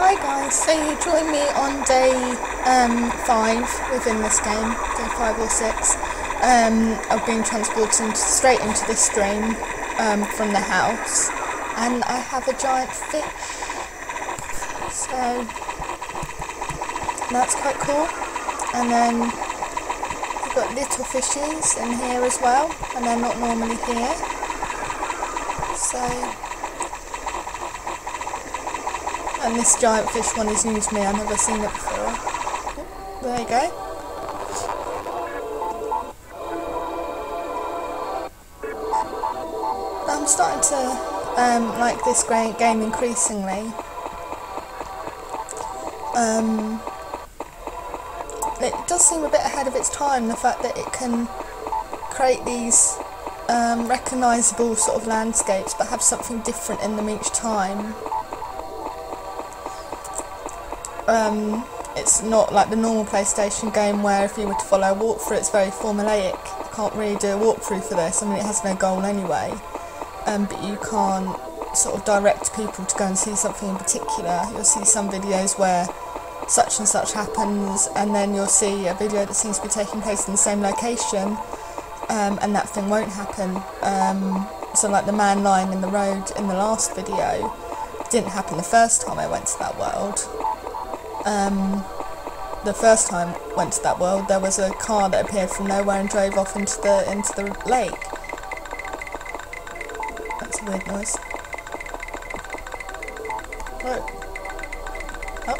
Hi guys, so you join me on day 5 within this game, day 5 or 6. I've been transported straight into this stream from the house, and I have a giant fish, so that's quite cool. And then we've got little fishies in here as well, and they're not normally here, so... And this giant fish one is new to me, I've never seen it before. Oh, there you go. I'm starting to like this game increasingly. It does seem a bit ahead of its time, the fact that it can create these recognisable sort of landscapes but have something different in them each time. It's not like the normal PlayStation game where if you were to follow a walkthrough it's very formulaic. You can't really do a walkthrough for this, I mean it has no goal anyway, but you can't sort of direct people to go and see something in particular. You'll see some videos where such and such happens, and then you'll see a video that seems to be taking place in the same location, and that thing won't happen. So like the man lying in the road in the last video didn't happen the first time I went to that world. The first time I went to that world, there was a car that appeared from nowhere and drove off into the lake. That's a weird noise. Right. Oh.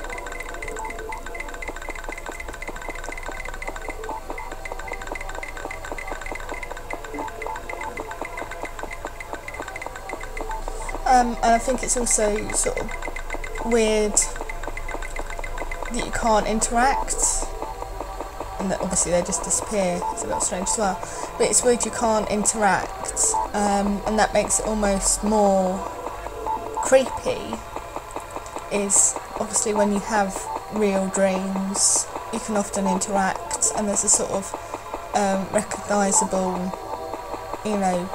And I think it's also sort of weird that you can't interact, and that obviously they just disappear. It's a little strange as well, but it's weird you can't interact, and that makes it almost more creepy. Is obviously when you have real dreams you can often interact, and there's a sort of recognisable, you know,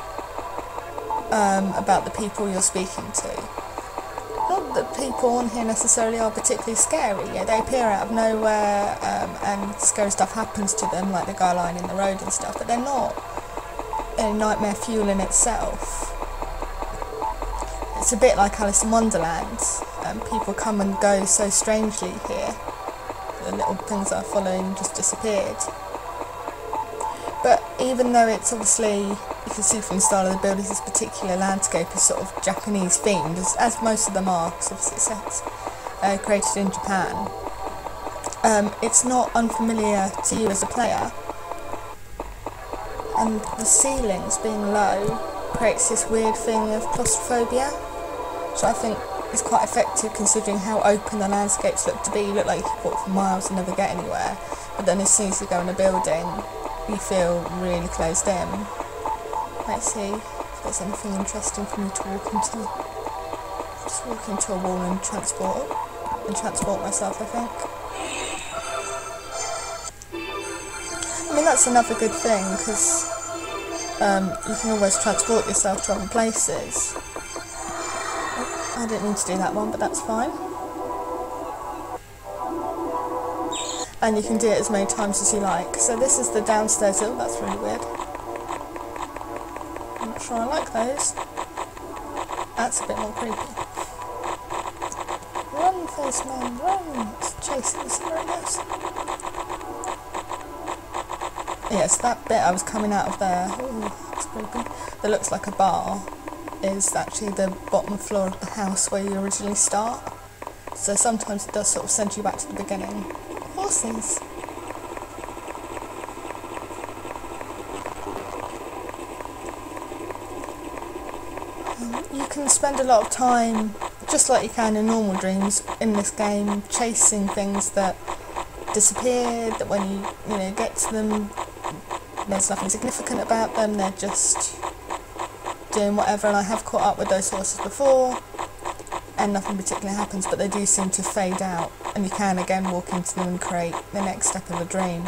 about the people you're speaking to. Not that people on here necessarily are particularly scary. Yeah, they appear out of nowhere, and scary stuff happens to them, like the guy lying in the road and stuff, but they're not a nightmare fuel in itself. It's a bit like Alice in Wonderland. People come and go so strangely here. The little things that are following just disappeared. But even though it's obviously, you can see from the style of the buildings, this particular landscape is sort of Japanese themed, as most of them are, because obviously it's created in Japan. It's not unfamiliar to you as a player, and the ceilings being low creates this weird thing of claustrophobia, which I think is quite effective considering how open the landscapes look to be. You look like you could walk for miles and never get anywhere, but then as soon as you go in a building you feel really closed in. Let's see if there's anything interesting for me to walk into. Just walk into a wall and transport myself, I think. I mean, that's another good thing, because you can always transport yourself to other places. Oh, I didn't mean to do that one, but that's fine. And you can do it as many times as you like. So this is the downstairs. Oh, that's really weird. I'm not sure I like those. That's a bit more creepy. Run, face man, run! It's chasing the scenarios. Yes, that bit I was coming out of there. Ooh, that's creepy. That looks like a bar. Is actually the bottom floor of the house where you originally start. So sometimes it does sort of send you back to the beginning. Horses. You can spend a lot of time, just like you can in normal dreams, in this game, chasing things that disappeared, that when you get to them, there's nothing significant about them, they're just doing whatever, and I have caught up with those horses before, and nothing particular happens, but they do seem to fade out, and you can again walk into them and create the next step of a dream.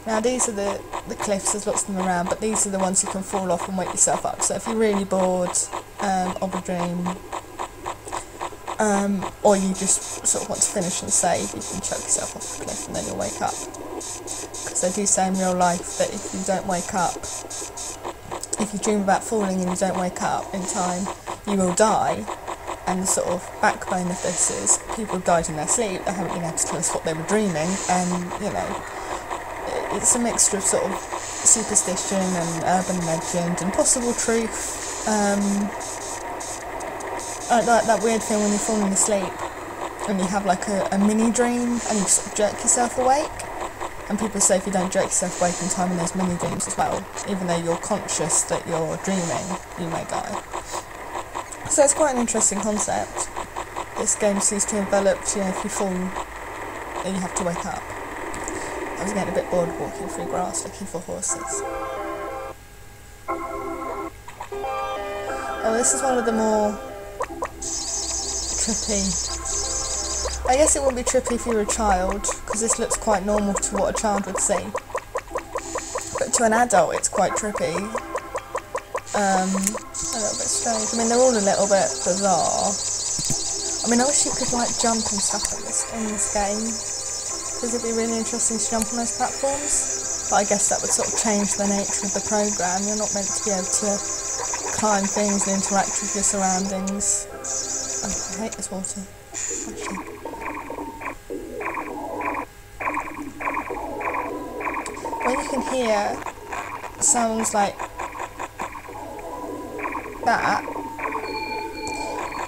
Now these are the cliffs, there's lots of them around, but these are the ones you can fall off and wake yourself up. So if you're really bored of a dream, or you just sort of want to finish and save, you can chuck yourself off the cliff and then you'll wake up. Because they do say in real life that if you don't wake up, if you dream about falling and you don't wake up in time, you will die. And the sort of backbone of this is people died in their sleep, they haven't been able to tell us what they were dreaming, and you know, it's a mixture of sort of superstition and urban legend and possible truth. Like that weird thing when you're falling asleep and you have like a mini dream and you sort of jerk yourself awake, and people say if you don't jerk yourself awake in time in those mini dreams as well, even though you're conscious that you're dreaming, you may die. So it's quite an interesting concept. This game seems to have developed, you know, if you fall, you have to wake up. I was getting a bit bored walking through grass looking for horses. Oh, this is one of the more trippy. I guess it wouldn't be trippy if you were a child, because this looks quite normal to what a child would see. But to an adult, it's quite trippy. A little bit strange. I mean, they're all a little bit bizarre. I mean, I wish you could like jump and stuff in this game, because it'd be really interesting to jump on those platforms. But I guess that would sort of change the nature of the program. You're not meant to be able to climb things and interact with your surroundings. Oh, I hate this water. Actually. When you can hear sounds like that,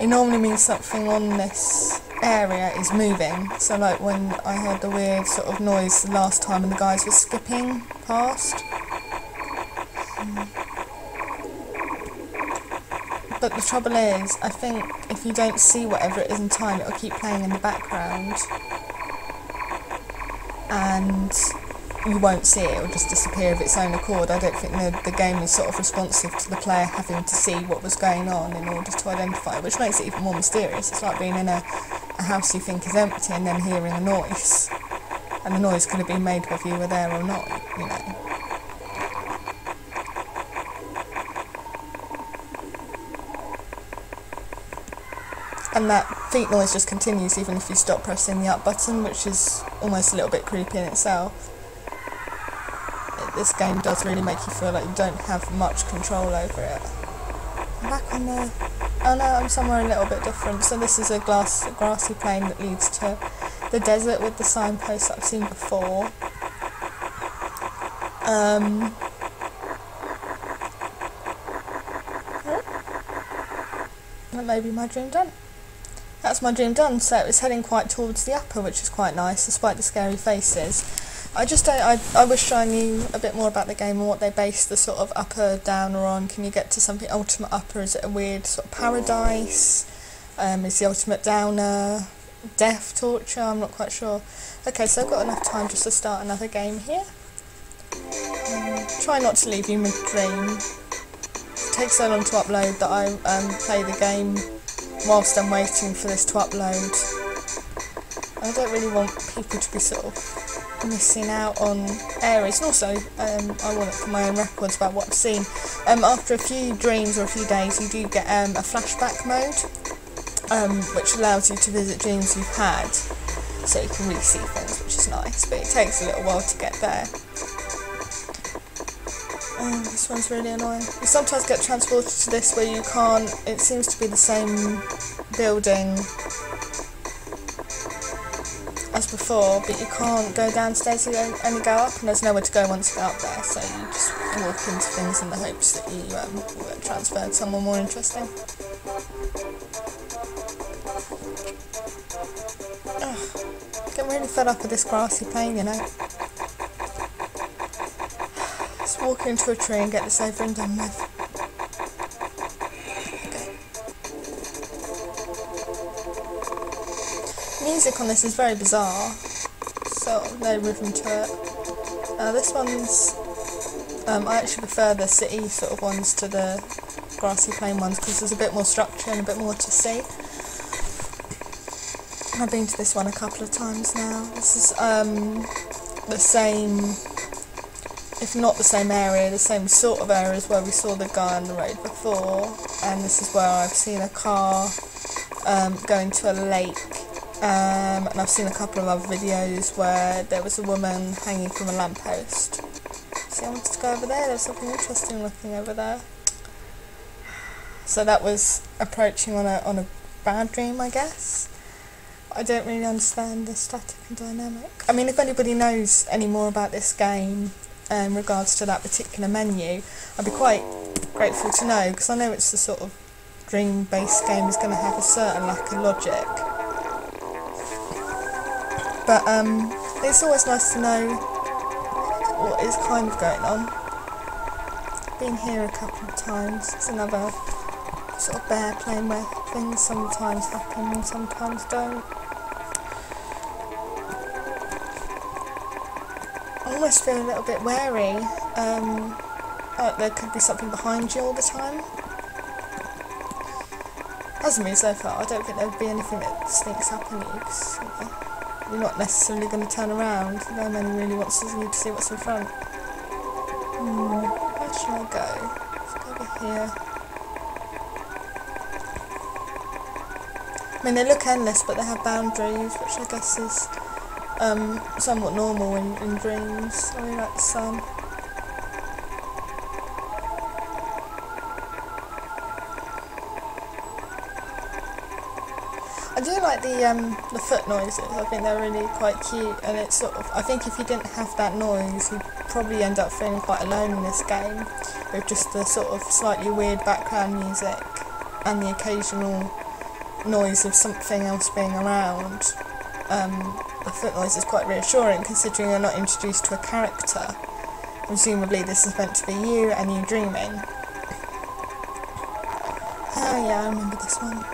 it normally means something on this area is moving. So like when I heard the weird sort of noise the last time and the guys were skipping past. But the trouble is, I think if you don't see whatever it is in time, it'll keep playing in the background and you won't see it, it'll just disappear of its own accord. I don't think the game is sort of responsive to the player having to see what was going on in order to identify it, which makes it even more mysterious. It's like being in a house you think is empty and then hearing a noise, and the noise could have been made whether you were there or not, you know. And that feet noise just continues even if you stop pressing the up button, which is almost a little bit creepy in itself. This game does really make you feel like you don't have much control over it. I'm back on the... Oh no, I'm somewhere a little bit different. So this is a grassy plain that leads to the desert with the signposts that I've seen before. That may be my dream done. That's my dream done, so it's heading quite towards the upper, which is quite nice, despite the scary faces. I wish I knew a bit more about the game and what they base the sort of upper downer on. Can you get to something ultimate upper? Is it a weird sort of paradise? Is the ultimate downer death, torture? I'm not quite sure. Okay, so I've got enough time just to start another game here. Try not to leave you mid-dream. It takes so long to upload that I play the game whilst I'm waiting for this to upload. I don't really want people to be sort of missing out on areas, and also I want it for my own records about what I've seen. After a few dreams or a few days you do get a flashback mode, which allows you to visit dreams you've had, so you can really see things, which is nice, but it takes a little while to get there. This one's really annoying. You sometimes get transported to this where you can't, it seems to be the same building as before, but you can't go downstairs, you only go up, and there's nowhere to go once you get up there, so you just walk into things in the hopes that you will get transferred somewhere more interesting. Ugh, getting really fed up with this grassy plain, you know. Just walk into a tree and get this over and done with. Music on this is very bizarre, so no rhythm to it. This one's, I actually prefer the city sort of ones to the grassy plain ones because there's a bit more structure and a bit more to see. I've been to this one a couple of times now. This is the same, if not the same area, the same sort of area as where we saw the guy on the road before, and this is where I've seen a car going to a lake, and I've seen a couple of other videos where there was a woman hanging from a lamppost. So I wanted to go over there. There's something interesting looking over there. So that was approaching on a bad dream, I guess. I don't really understand the static and dynamic. I mean, if anybody knows any more about this game in regards to that particular menu, I'd be quite grateful to know, because I know it's the sort of dream-based game is going to have a certain lack of logic. But it's always nice to know what is kind of going on. Been here a couple of times. It's another sort of bear plane where things sometimes happen and sometimes don't. I almost feel a little bit wary, like there could be something behind you all the time. Hasn't been so far. I don't think there would be anything that sneaks up on you, because you're not necessarily going to turn around. No man really wants you to see what's in front. Where should I go? Let's go over here. I mean, they look endless, but they have boundaries, which I guess is somewhat normal in dreams. I really like the sun. I do like the foot noises. I think they're really quite cute, and it's sort of, I think if you didn't have that noise, you'd probably end up feeling quite alone in this game, with just the sort of slightly weird background music and the occasional noise of something else being around. The foot noise is quite reassuring, considering you're not introduced to a character. Presumably this is meant to be you and you dreaming. Oh yeah, I remember this one.